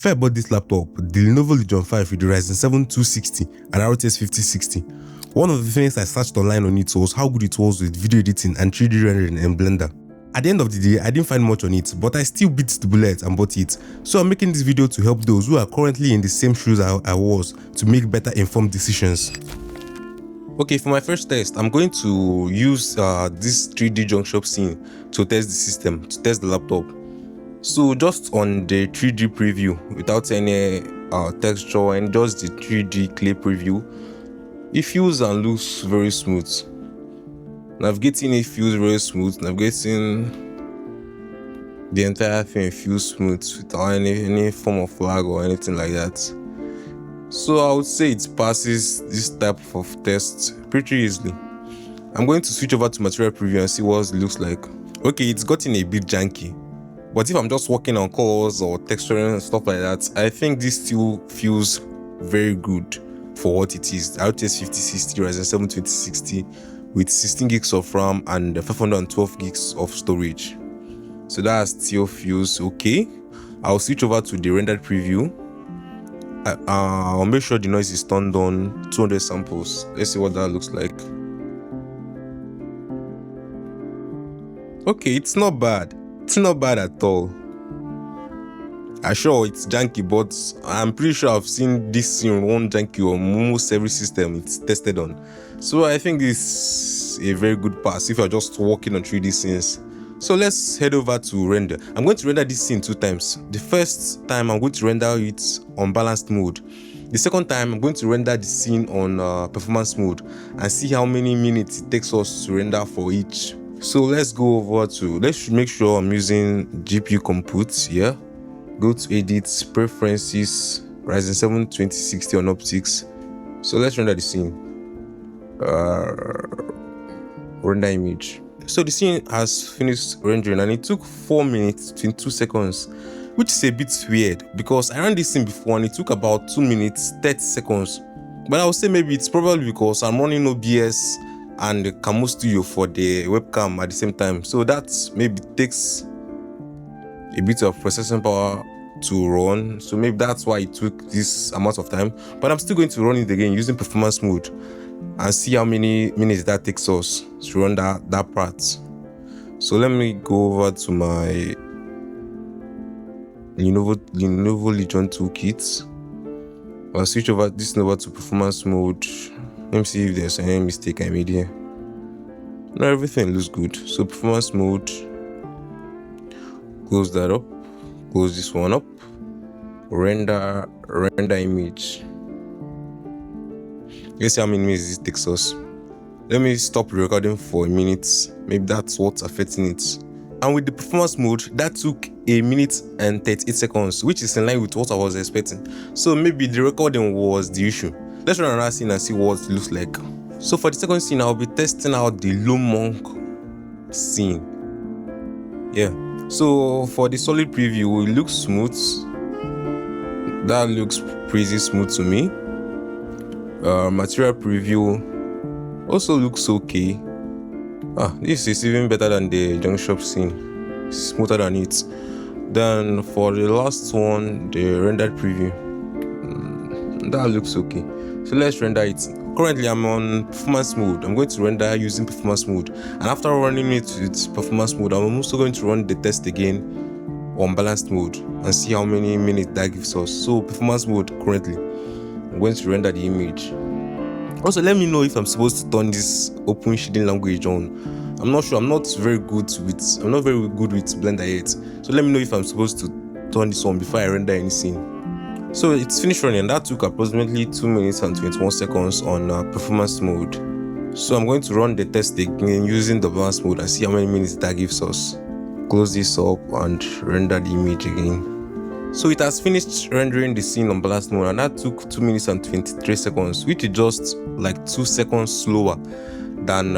Before I bought this laptop, the Lenovo Legion 5 with the Ryzen 7 260 and RTX 5060, one of the things I searched online on it was how good it was with video editing and 3D rendering in Blender. At the end of the day, I didn't find much on it, but I still bit the bullet and bought it. So I'm making this video to help those who are currently in the same shoes I was to make better informed decisions. Okay, for my first test, I'm going to use this 3D junk shop scene to test the system, to test the laptop. So just on the 3D preview, without any texture and just the 3D clay preview, it feels and looks very smooth. Navigating it feels very smooth. Navigating the entire thing feels smooth without any form of lag or anything like that. So I would say it passes this type of test pretty easily. I'm going to switch over to material preview and see what it looks like. Okay, it's gotten a bit janky. But if I'm just working on colors or texturing and stuff like that, I think this still feels very good for what it is. RTX 5060, Ryzen 7 2060 with 16 gigs of RAM and 512 gigs of storage. So that still feels okay. I'll switch over to the rendered preview. I'll make sure the noise is turned on, 200 samples. Let's see what that looks like. Okay, it's not bad. It's not bad at all. I'm sure it's janky, but I'm pretty sure I've seen this scene run janky on almost every system it's tested on. So I think this is a very good pass if you're just working on 3D scenes. So let's head over to render. I'm going to render this scene 2 times. The first time I'm going to render it on balanced mode. The second time I'm going to render the scene on performance mode and see how many minutes it takes us to render for each. So let's go over to, let's make sure I'm using GPU compute here. Go to edit, preferences, Ryzen 7 2060 on optics. So let's render the scene. Render image. So the scene has finished rendering and it took 4 minutes 22 seconds, which is a bit weird because I ran this scene before and it took about 2 minutes 30 seconds. But I would say maybe it's probably because I'm running OBS and Camo Studio for the webcam at the same time, so that maybe takes a bit of processing power to run, so maybe that's why it took this amount of time. But I'm still going to run it again using performance mode and see how many minutes that takes us to run that part. So let me go over to my Lenovo Legion toolkit. I'll switch over this over to performance mode. Let me see if there's any mistake I made here. No, everything looks good. So performance mode, close that up, close this one up, render image. Let's see how many minutes it takes us. Let me stop recording for a minute. Maybe that's what's affecting it. And with the performance mode, that took 1 minute and 38 seconds, which is in line with what I was expecting. So maybe the recording was the issue. Let's run another scene and see what it looks like. So for the second scene, I'll be testing out the Loom scene. Yeah. So for the solid preview, it looks smooth. That looks pretty smooth to me. Material preview also looks okay. This is even better than the junk shop scene. It's smoother than it. Then for the last one, the rendered preview, that looks okay. So let's render it. Currently I'm on performance mode. I'm going to render using performance mode, and after running it with performance mode, I'm also going to run the test again on balanced mode and see how many minutes that gives us. So performance mode currently, I'm going to render the image. Also, let me know if I'm supposed to turn this open shading language on. I'm not sure. I'm not very good with Blender yet. So let me know if I'm supposed to turn this on before I render any scene. So it's finished running, and that took approximately 2 minutes and 21 seconds on performance mode. So I'm going to run the test again using the balance mode and see how many minutes that gives us. Close this up and render the image again. So it has finished rendering the scene on balance mode, and that took 2 minutes and 23 seconds, which is just like 2 seconds slower than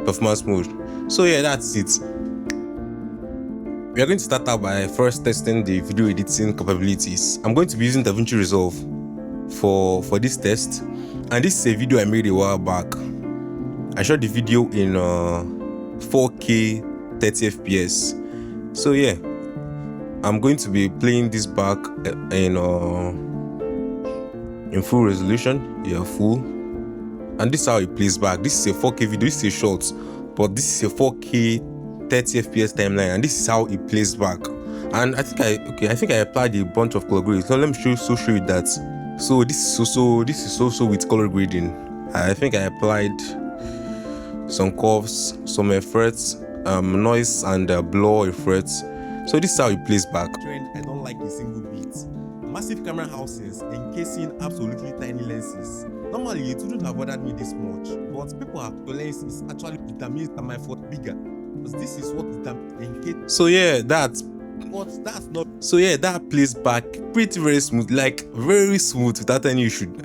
performance mode. So yeah, that's it. We are going to start out by first testing the video editing capabilities. I'm going to be using DaVinci Resolve for this test, and this is a video I made a while back. I shot the video in 4K 30 FPS. So yeah, I'm going to be playing this back in full resolution. Yeah, full. And this is how it plays back. This is a 4K video. This is a short, but this is a 4K 30 FPS timeline, and this is how it plays back. And I think I applied a bunch of color grading. So let me show you that. So this is also with color grading. I think I applied some curves, some effects, noise and blur effects. So this is how it plays back. Trend I don't like a single bit. Massive camera housings encasing absolutely tiny lenses. Normally it wouldn't have bothered me this much, but people have the lenses actually determines that my fault bigger, because this is what encase. So yeah, that's not. So yeah, that plays back pretty very smooth, like very smooth without any issue.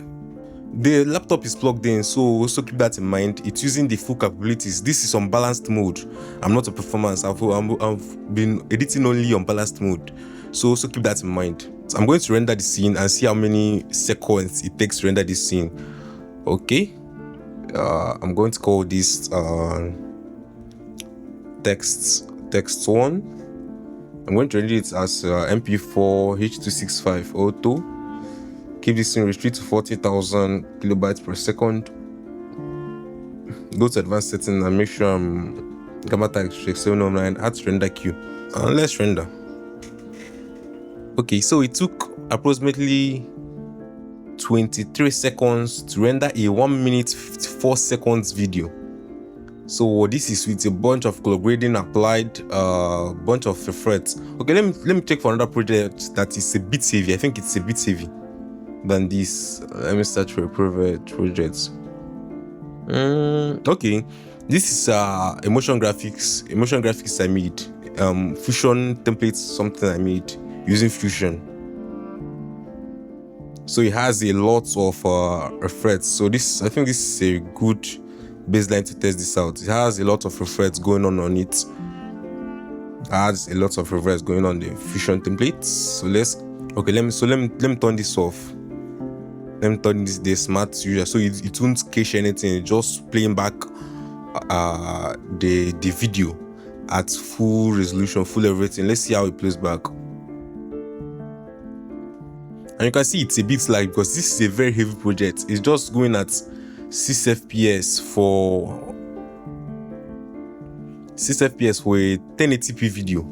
The laptop is plugged in, so also keep that in mind. It's using the full capabilities. This is on balanced mode. I'm not a performance. I've been editing only on balanced mode, so also keep that in mind. So I'm going to render the scene and see how many seconds it takes to render this scene. Okay, I'm going to call this text 1. I'm going to render it as MP4 H265 auto. Keep this thing restrict to 40,000 kilobytes per second. Go to advanced setting and make sure gamma tag 709, add to render queue, and let's render. Okay, so it took approximately 23 seconds to render a 1 minute 54 seconds video. So this is with a bunch of color grading applied, bunch of effects. Okay, let me check for another project that is a bit heavy. I think it's a bit heavy than this. Let me search for a private project. Okay, this is emotion graphics I made, fusion templates, something I made using fusion. So it has a lot of effects. So I think this is a good baseline to test this out. It has a lot of effects going on it. It has a lot of effects going on the fusion templates. So let me turn this off. Let me turn this the smart user, so it won't cache anything. Just playing back the video at full resolution, full everything. Let's see how it plays back. And you can see it's a bit slack because this is a very heavy project. It's just going at 6 FPS for a 1080p video.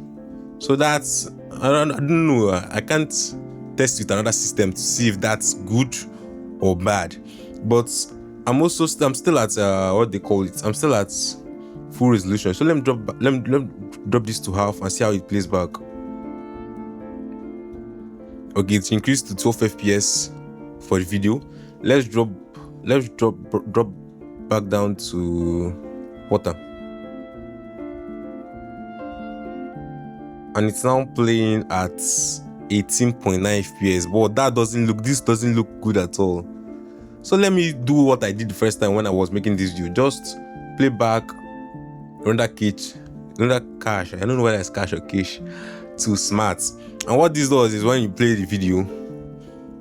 So that's I don't know. I can't test with another system to see if that's good or bad. But I'm still at what they call it. I'm still at full resolution. So let me drop this to half and see how it plays back. Okay, it's increased to 12 FPS for the video. Let's drop back down to water. And it's now playing at 18.9 FPS, but this doesn't look good at all. So let me do what I did the first time when I was making this video. Just play back, render cache. I don't know whether it's cache or cache to smart. And what this does is when you play the video,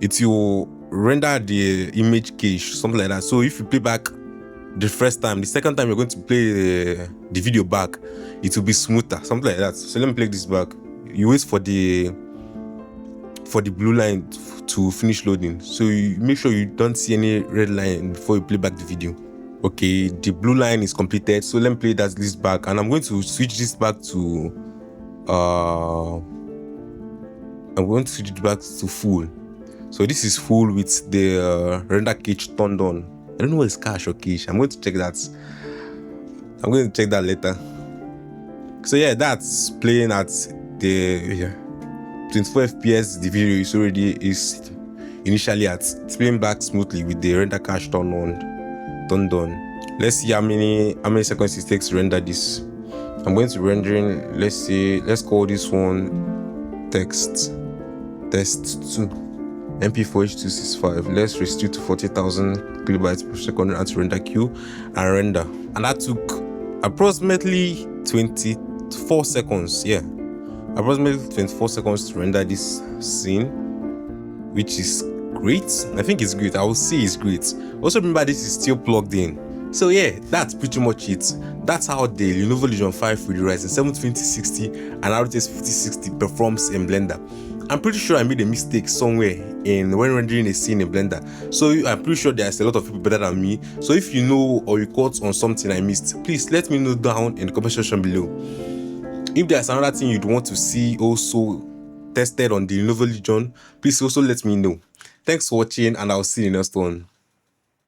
it will render the image cache, something like that. So if you play back the first time, the second time you're going to play the video back, it will be smoother, something like that. So let me play this back. You wait for the blue line to finish loading. So you make sure you don't see any red line before you play back the video. Okay, the blue line is completed. So let me play this back, and I'm going to switch this back to full. So this is full with the render cache turned on. I don't know what is cache or cache. I'm going to check that. I'm going to check that later. So yeah, that's playing at the 24 FPS. The video is initially at. It's playing back smoothly with the render cache turned on. Let's see how many seconds it takes to render this. I'm going to rendering. Let's call this one test 2. MP4 H265. Let's restrict to 40,000 kilobytes per second and to render queue and render. And that took approximately 24 seconds. Yeah, approximately 24 seconds to render this scene, which is great. I think it's great. I will say it's great. Also remember, this is still plugged in. So yeah, that's pretty much it. That's how the Lenovo Legion 5 with the Ryzen 7 2060 and RTX 5060 performs in Blender. I'm pretty sure I made a mistake somewhere in when rendering a scene in Blender, so I'm pretty sure there's a lot of people better than me. So if you know or you caught on something I missed, please let me know down in the comment section below. If there's another thing you'd want to see also tested on the Lenovo Legion, please also let me know. Thanks for watching, and I'll see you in the next one.